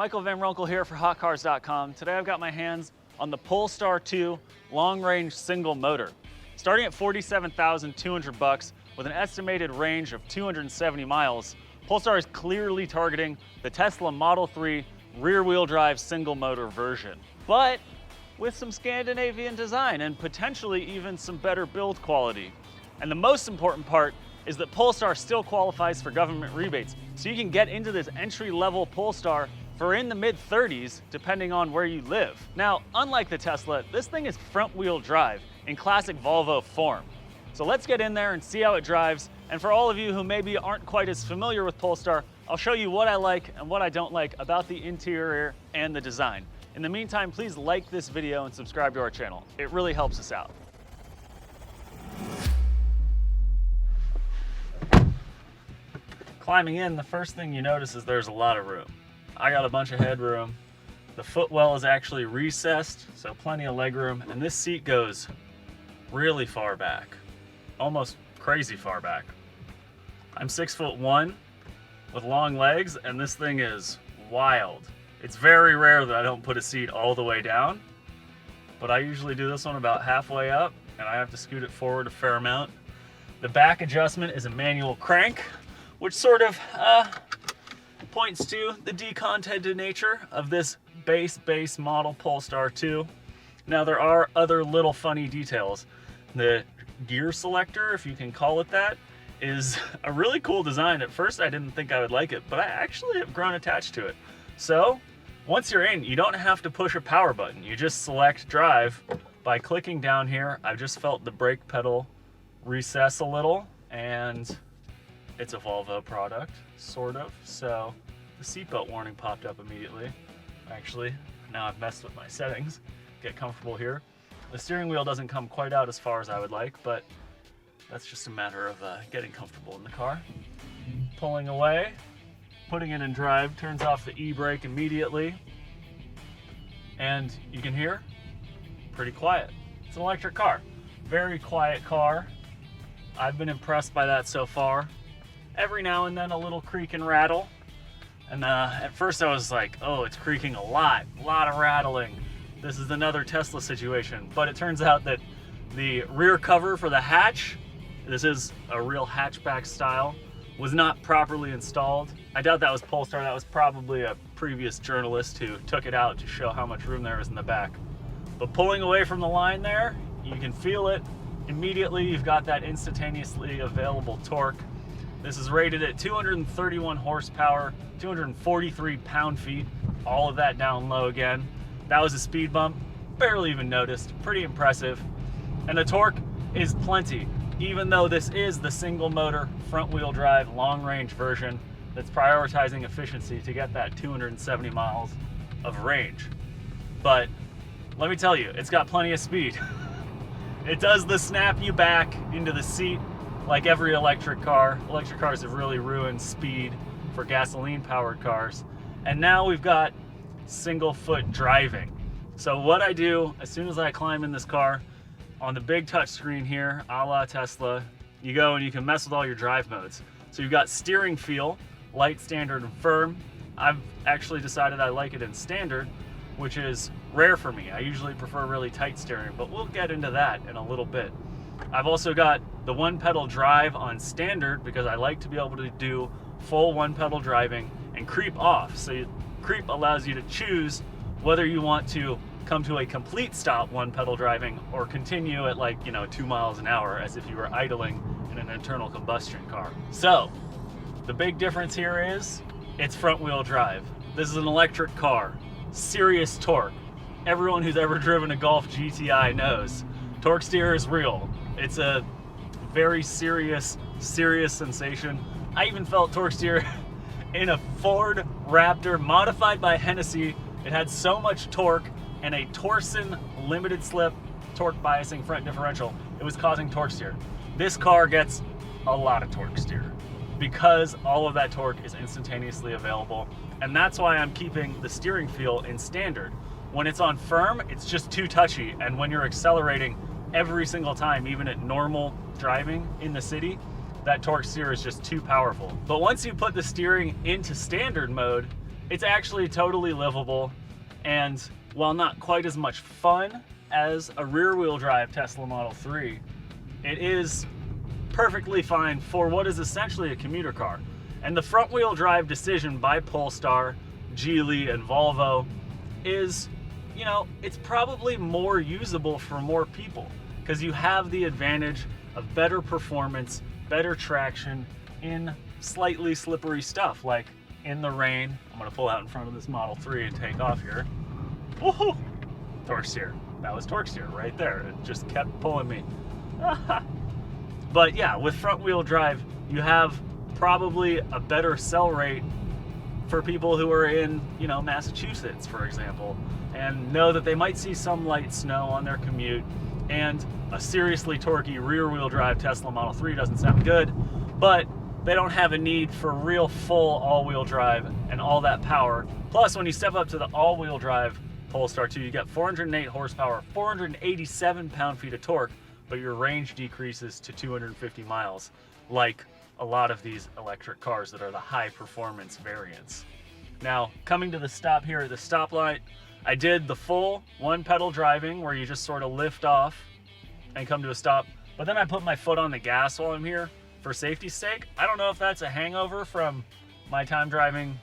Michael Van Ronkel here for hotcars.com. Today I've got my hands on the Polestar 2 long-range single motor. Starting at $47,200 with an estimated range of 270 miles, Polestar is clearly targeting the Tesla Model 3 rear-wheel drive single motor version, but with some Scandinavian design and potentially even some better build quality. And the most important part is that Polestar still qualifies for government rebates, so you can get into this entry-level Polestar for in the mid-30s, depending on where you live. Now, unlike the Tesla, this thing is front-wheel drive in classic Volvo form. So let's get in there and see how it drives. And for all of you who maybe aren't quite as familiar with Polestar, I'll show you what I like and what I don't like about the interior and the design. In the meantime, please like this video and subscribe to our channel. It really helps us out. Climbing in, the first thing you notice is there's a lot of room. I got a bunch of headroom. The footwell is actually recessed, so plenty of leg room, and this seat goes really far back, almost crazy far back. I'm 6'1" with long legs, and this thing is wild. It's very rare that I don't put a seat all the way down, but I usually do this one about halfway up, and I have to scoot it forward a fair amount. The back adjustment is a manual crank, which sort of points to the decontented nature of this base model Polestar 2. Now there are other little funny details. The gear selector, if you can call it that, is a really cool design. At first I didn't think I would like it, but I actually have grown attached to it. So once you're in, you don't have to push a power button. You just select drive by clicking down here. I've just felt the brake pedal recess a little, and it's a Volvo product, sort of. So the seatbelt warning popped up immediately. Actually, now I've messed with my settings. Get comfortable here. The steering wheel doesn't come quite out as far as I would like, but that's just a matter of getting comfortable in the car. Pulling away, putting it in drive, turns off the e-brake immediately. And you can hear, pretty quiet. It's an electric car. Very quiet car. I've been impressed by that so far. Every now and then a little creak and rattle. And at first I was like, oh, it's creaking a lot of rattling. This is another Tesla situation. But it turns out that the rear cover for the hatch, this is a real hatchback style, was not properly installed. I doubt that was Polestar. That was probably a previous journalist who took it out to show how much room there is in the back. But pulling away from the line there, you can feel it immediately. You've got that instantaneously available torque. This is rated at 231 horsepower, 243 pound-feet, all of that down low again. That was a speed bump, barely even noticed, pretty impressive. And the torque is plenty, even though this is the single motor, front-wheel drive, long-range version that's prioritizing efficiency to get that 270 miles of range. But let me tell you, it's got plenty of speed. It does the snap you back into the seat like every electric car. Electric cars have really ruined speed for gasoline-powered cars. And now we've got single-foot driving. So what I do, as soon as I climb in this car, on the big touch screen here, a la Tesla, you go and you can mess with all your drive modes. So you've got steering feel, light, standard, and firm. I've actually decided I like it in standard, which is rare for me. I usually prefer really tight steering, but we'll get into that in a little bit. I've also got the one pedal drive on standard because I like to be able to do full one pedal driving and creep off. So creep allows you to choose whether you want to come to a complete stop one pedal driving or continue at 2 miles an hour as if you were idling in an internal combustion car. So the big difference here is it's front wheel drive. This is an electric car, serious torque. Everyone who's ever driven a Golf GTI knows torque steer is real. It's a very serious sensation. I even felt torque steer in a Ford Raptor modified by Hennessy. It had so much torque and a Torsen limited slip torque biasing front differential, it was causing torque steer. This car gets a lot of torque steer because all of that torque is instantaneously available. And that's why I'm keeping the steering feel in standard. When it's on firm, it's just too touchy. And when you're accelerating every single time, even at normal driving in the city, that torque steer is just too powerful. But once you put the steering into standard mode, it's actually totally livable, and while not quite as much fun as a rear-wheel drive Tesla Model 3, it is perfectly fine for what is essentially a commuter car. And the front-wheel drive decision by Polestar, Geely, and Volvo is, you know, it's probably more usable for more people because you have the advantage of better performance, better traction in slightly slippery stuff like in the rain. I'm gonna pull out in front of this Model 3 and take off here. Woohoo! Torque steer. That was torque steer right there. It just kept pulling me. But yeah, with front wheel drive, you have probably a better sell rate for people who are in, you know, Massachusetts, for example, and know that they might see some light snow on their commute, and a seriously torquey rear wheel drive Tesla Model 3 doesn't sound good, but they don't have a need for real full all-wheel drive and all that power. Plus, when you step up to the all-wheel drive Polestar 2, you get 408 horsepower, 487 pound-feet of torque, but your range decreases to 250 miles, like a lot of these electric cars that are the high-performance variants. Now, coming to the stop here at the stoplight, I did the full one-pedal driving where you just sort of lift off and come to a stop, but then I put my foot on the gas while I'm here for safety's sake. I don't know if that's a hangover from my time driving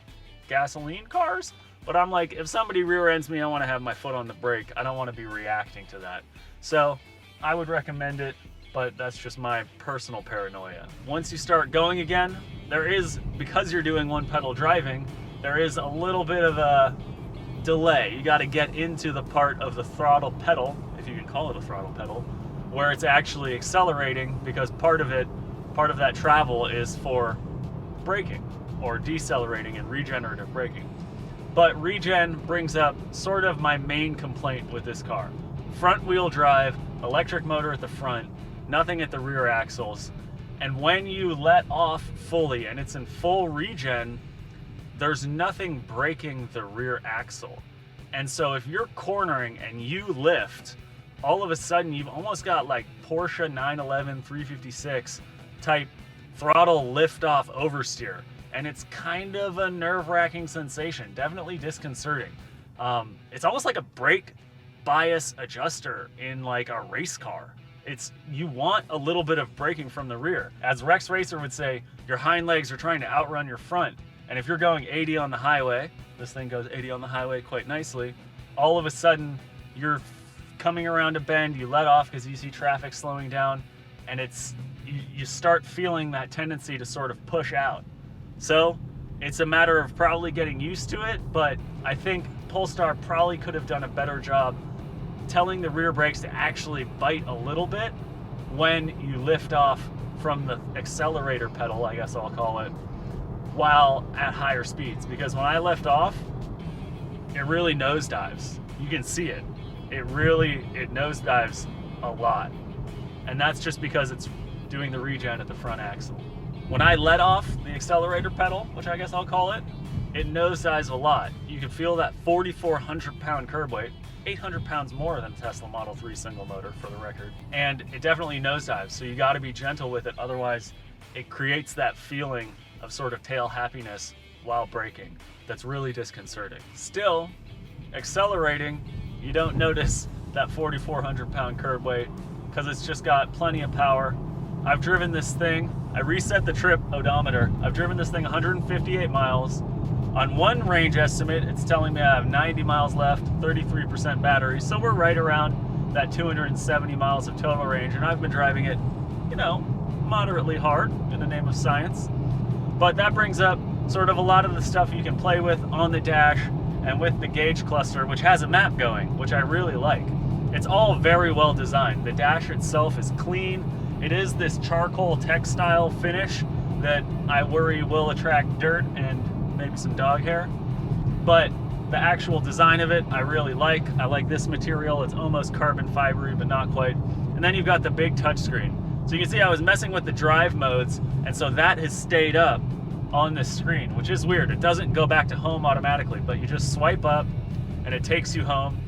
gasoline cars, but I'm like, if somebody rear ends me, I want to have my foot on the brake. I don't want to be reacting to that. So I would recommend it, but that's just my personal paranoia. Once you start going again, there is, because you're doing one pedal driving, there is a little bit of a delay. You got to get into the part of the throttle pedal, if you can call it a throttle pedal, where it's actually accelerating, because part of that travel is for braking or decelerating and regenerative braking. But Regen brings up sort of my main complaint with this car. Front wheel drive, electric motor at the front, nothing at the rear axles. And when you let off fully and it's in full regen, there's nothing braking the rear axle. And so if you're cornering and you lift, all of a sudden you've almost got like Porsche 911 356 type throttle lift off oversteer. And it's kind of a nerve-wracking sensation, definitely disconcerting. It's almost like a brake bias adjuster in like a race car. You want a little bit of braking from the rear. As Rex Racer would say, your hind legs are trying to outrun your front. And if you're going 80 on the highway, this thing goes 80 on the highway quite nicely, all of a sudden you're coming around a bend, you let off because you see traffic slowing down, and you start feeling that tendency to sort of push out. So it's a matter of probably getting used to it, but I think Polestar probably could have done a better job telling the rear brakes to actually bite a little bit when you lift off from the accelerator pedal, I guess I'll call it, while at higher speeds. Because when I lift off, it really nosedives. You can see it. It nosedives a lot. And that's just because it's doing the regen at the front axle. When I let off the accelerator pedal, which I guess I'll call it, it nosedives a lot. You can feel that 4,400 pound curb weight, 800 pounds more than Tesla Model 3 single motor for the record. And it definitely nosedives, so you gotta be gentle with it, otherwise it creates that feeling of sort of tail happiness while braking that's really disconcerting. Still, accelerating, you don't notice that 4,400 pound curb weight because it's just got plenty of power. I've driven this thing, I reset the trip odometer, I've driven this thing 158 miles. On one range estimate, it's telling me I have 90 miles left, 33% battery, so we're right around that 270 miles of total range, and I've been driving it, you know, moderately hard in the name of science. But that brings up sort of a lot of the stuff you can play with on the dash and with the gauge cluster, which has a map going, which I really like. It's all very well designed. The dash itself is clean. It is this charcoal textile finish that I worry will attract dirt and maybe some dog hair. But the actual design of it, I really like. I like this material. It's almost carbon fibery, but not quite. And then you've got the big touchscreen. So you can see I was messing with the drive modes, and so that has stayed up on this screen, which is weird. It doesn't go back to home automatically, but you just swipe up and it takes you home.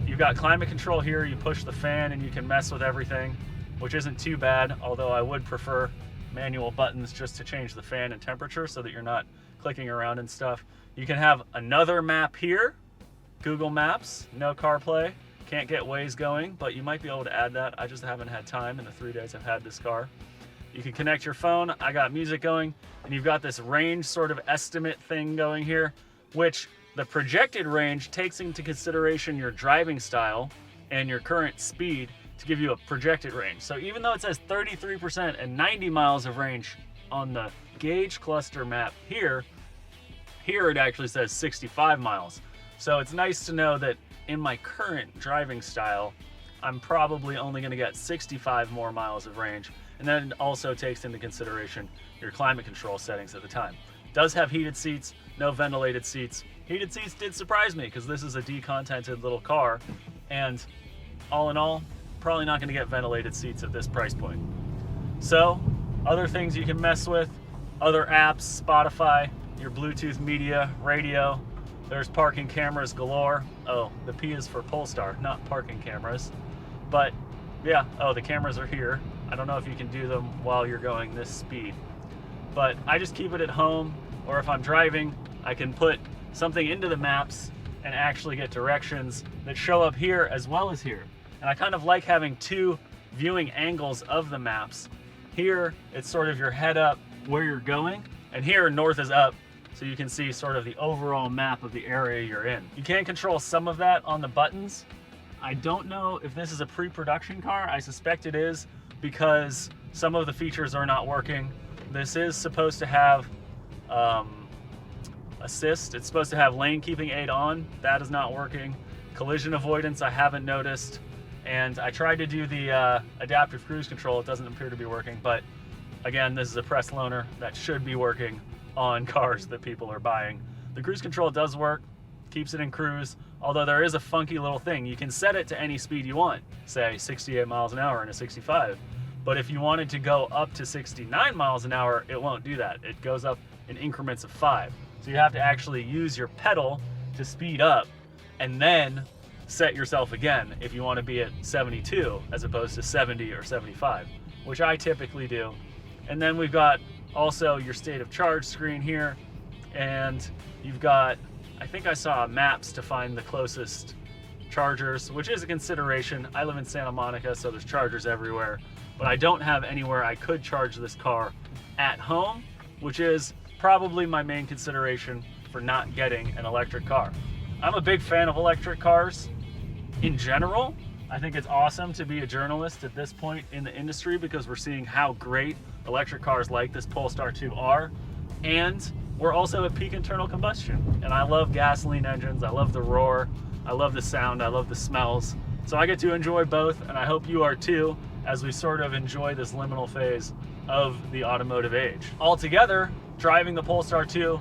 You've got climate control here. You push the fan and you can mess with everything, which isn't too bad, although I would prefer manual buttons just to change the fan and temperature so that you're not clicking around and stuff. You can have another map here, Google Maps, no CarPlay, can't get Waze going, but you might be able to add that. I just haven't had time in the 3 days I've had this car. You can connect your phone, I got music going, and you've got this range sort of estimate thing going here, which the projected range takes into consideration your driving style and your current speed to give you a projected range. So even though it says 33% and 90 miles of range on the gauge cluster map here it actually says 65 miles. So it's nice to know that in my current driving style, I'm probably only gonna get 65 more miles of range. And then it also takes into consideration your climate control settings at the time. It does have heated seats, no ventilated seats. Heated seats did surprise me because this is a decontented little car, and all in all, probably not gonna get ventilated seats at this price point. So, other things you can mess with, other apps, Spotify, your Bluetooth media, radio, there's parking cameras galore. Oh, the P is for Polestar, not parking cameras. But yeah, oh, the cameras are here. I don't know if you can do them while you're going this speed, but I just keep it at home, or if I'm driving, I can put something into the maps and actually get directions that show up here as well as here. And I kind of like having two viewing angles of the maps. Here, it's sort of your head up where you're going, and here north is up, so you can see sort of the overall map of the area you're in. You can control some of that on the buttons. I don't know if this is a pre-production car. I suspect it is, because some of the features are not working. This is supposed to have assist. It's supposed to have lane keeping aid on. That is not working. Collision avoidance I haven't noticed. And I tried to do the adaptive cruise control. It doesn't appear to be working, but again, this is a press loaner that should be working on cars that people are buying. The cruise control does work, keeps it in cruise, although there is a funky little thing. You can set it to any speed you want, say 68 miles an hour in a 65. But if you wanted to go up to 69 miles an hour, it won't do that. It goes up in increments of 5. So you have to actually use your pedal to speed up and then set yourself again if you want to be at 72 as opposed to 70 or 75, which I typically do. And then we've got also your state of charge screen here, and you've got, I think I saw maps to find the closest chargers, which is a consideration. I live in Santa Monica, so there's chargers everywhere, but I don't have anywhere I could charge this car at home, which is probably my main consideration for not getting an electric car. I'm a big fan of electric cars in general. I think it's awesome to be a journalist at this point in the industry because we're seeing how great electric cars like this Polestar 2 are, and we're also at peak internal combustion. And I love gasoline engines, I love the roar, I love the sound, I love the smells. So I get to enjoy both, and I hope you are too, as we sort of enjoy this liminal phase of the automotive age. Altogether, driving the Polestar 2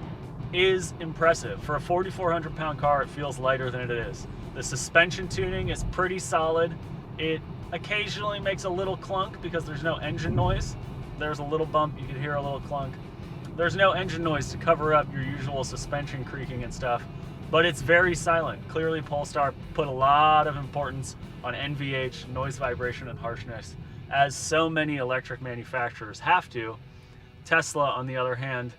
is impressive. For a 4,400 pound car, it feels lighter than it is. The suspension tuning is pretty solid. It occasionally makes a little clunk because there's no engine noise. There's a little bump, you can hear a little clunk. There's no engine noise to cover up your usual suspension creaking and stuff, but it's very silent. Clearly Polestar put a lot of importance on NVH, noise, vibration, and harshness, as so many electric manufacturers have to. Tesla, on the other hand,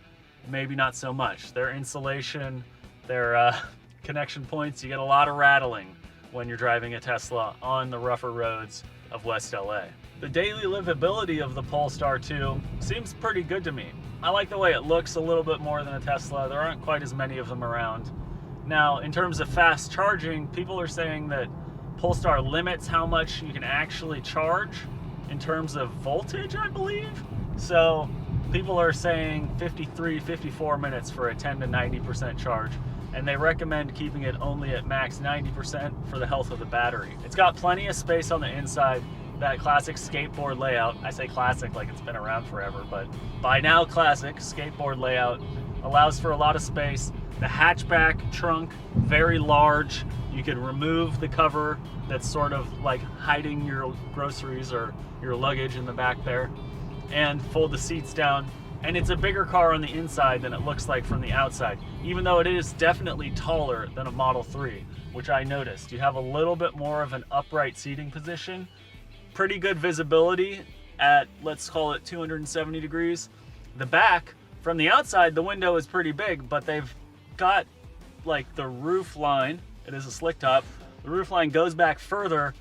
maybe not so much. Their insulation, their connection points, you get a lot of rattling when you're driving a Tesla on the rougher roads of West LA. The daily livability of the Polestar 2 seems pretty good to me. I like the way it looks a little bit more than a Tesla. There aren't quite as many of them around. Now, in terms of fast charging, people are saying that Polestar limits how much you can actually charge in terms of voltage, I believe. So people are saying 53, 54 minutes for a 10 to 90% charge, and they recommend keeping it only at max 90% for the health of the battery. It's got plenty of space on the inside, that classic skateboard layout. I say classic like it's been around forever, but by now classic skateboard layout allows for a lot of space. The hatchback trunk, very large. You can remove the cover that's sort of like hiding your groceries or your luggage in the back there, and fold the seats down. And it's a bigger car on the inside than it looks like from the outside, even though it is definitely taller than a Model 3, which I noticed. You have a little bit more of an upright seating position, pretty good visibility at, let's call it 270 degrees. The back From the outside, the window is pretty big, but they've got like the roof line, it is a slick top, the roof line goes back further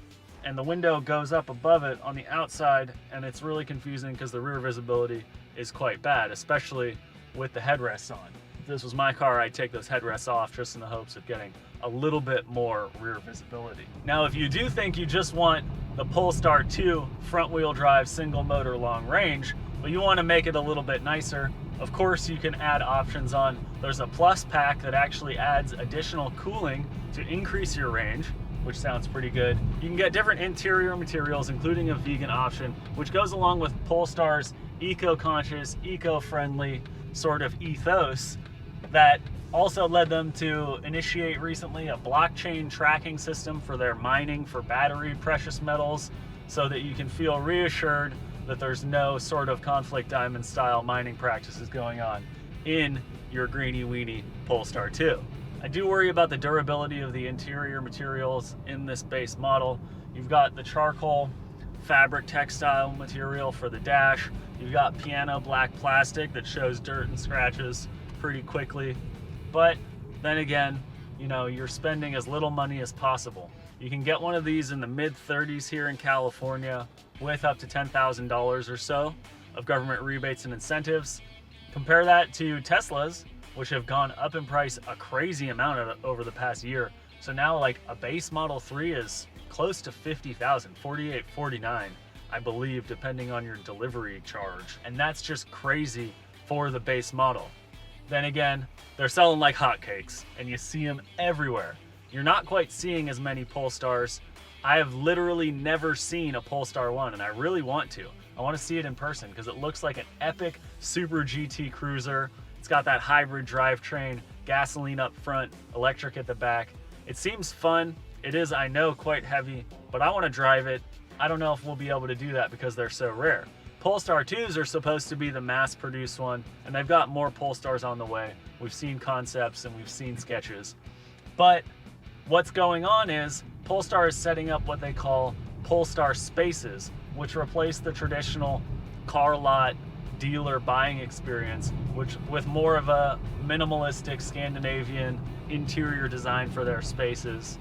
and the window goes up above it on the outside, and it's really confusing because the rear visibility is quite bad, especially with the headrests on. If this was my car, I'd take those headrests off just in the hopes of getting a little bit more rear visibility. Now, if you do think you just want the Polestar 2 front wheel drive single motor long range, but you want to make it a little bit nicer, of course you can add options on. There's a plus pack that actually adds additional cooling to increase your range, which sounds pretty good. You can get different interior materials, including a vegan option, which goes along with Polestar's eco-conscious, eco-friendly sort of ethos that also led them to initiate recently a blockchain tracking system for their mining for battery precious metals, so that you can feel reassured that there's no sort of conflict diamond style mining practices going on in your greeny weeny Polestar 2. I do worry about the durability of the interior materials in this base model. You've got the charcoal fabric textile material for the dash. You've got piano black plastic that shows dirt and scratches pretty quickly. But then again, you know, you're spending as little money as possible. You can get one of these in the mid-30s here in California with up to $10,000 or so of government rebates and incentives. Compare that to Teslas, which have gone up in price a crazy amount over the past year. So now like a base Model 3 is close to $50,000, $48,000, $49,000, I believe, depending on your delivery charge. And that's just crazy for the base model. Then again, they're selling like hotcakes and you see them everywhere. You're not quite seeing as many Polestars. I have literally never seen a Polestar 1 and I really want to. I want to see it in person because it looks like an epic super GT cruiser. It's got that hybrid drivetrain, gasoline up front, electric at the back. It seems fun. It is, I know, quite heavy, but I want to drive it. I don't know if we'll be able to do that because they're so rare. Polestar 2s are supposed to be the mass-produced one, and they've got more Polestars on the way. We've seen concepts and we've seen sketches. But what's going on is Polestar is setting up what they call Polestar Spaces, which replace the traditional car lot dealer buying experience, which with more of a minimalistic Scandinavian interior design for their spaces.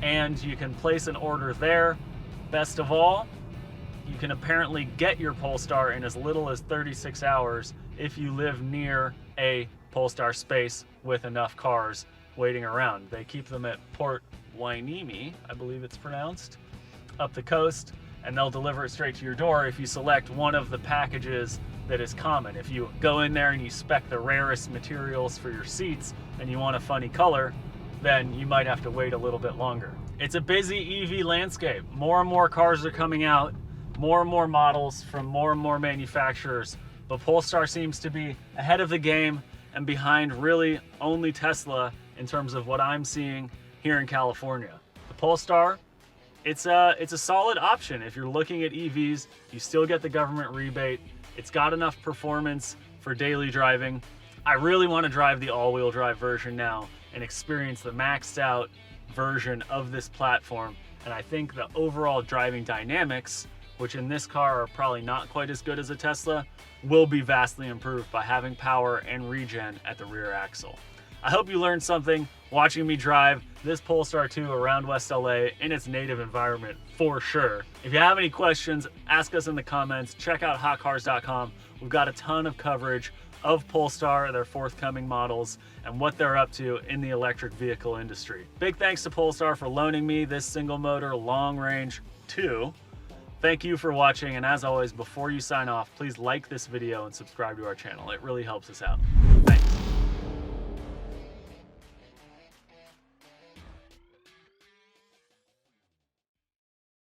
And you can place an order there. Best of all, you can apparently get your Polestar in as little as 36 hours if you live near a Polestar space with enough cars waiting around. They keep them at Port Hueneme, I believe it's pronounced, up the coast, and they'll deliver it straight to your door if you select one of the packages that is common. If you go in there and you spec the rarest materials for your seats and you want a funny color, then you might have to wait a little bit longer. It's a busy EV landscape. More and more cars are coming out, more and more models from more and more manufacturers, but Polestar seems to be ahead of the game and behind really only Tesla in terms of what I'm seeing here in California. The Polestar, it's a solid option. If you're looking at EVs, you still get the government rebate. It's got enough performance for daily driving. I really want to drive the all-wheel drive version now and experience the maxed out version of this platform. And I think the overall driving dynamics, which in this car are probably not quite as good as a Tesla, will be vastly improved by having power and regen at the rear axle. I hope you learned something watching me drive this Polestar 2 around West LA in its native environment for sure. If you have any questions, ask us in the comments. Check out hotcars.com. We've got a ton of coverage of Polestar, their forthcoming models, and what they're up to in the electric vehicle industry. Big thanks to Polestar for loaning me this single motor long range 2. Thank you for watching, and as always, before you sign off, please like this video and subscribe to our channel. It really helps us out. Thanks.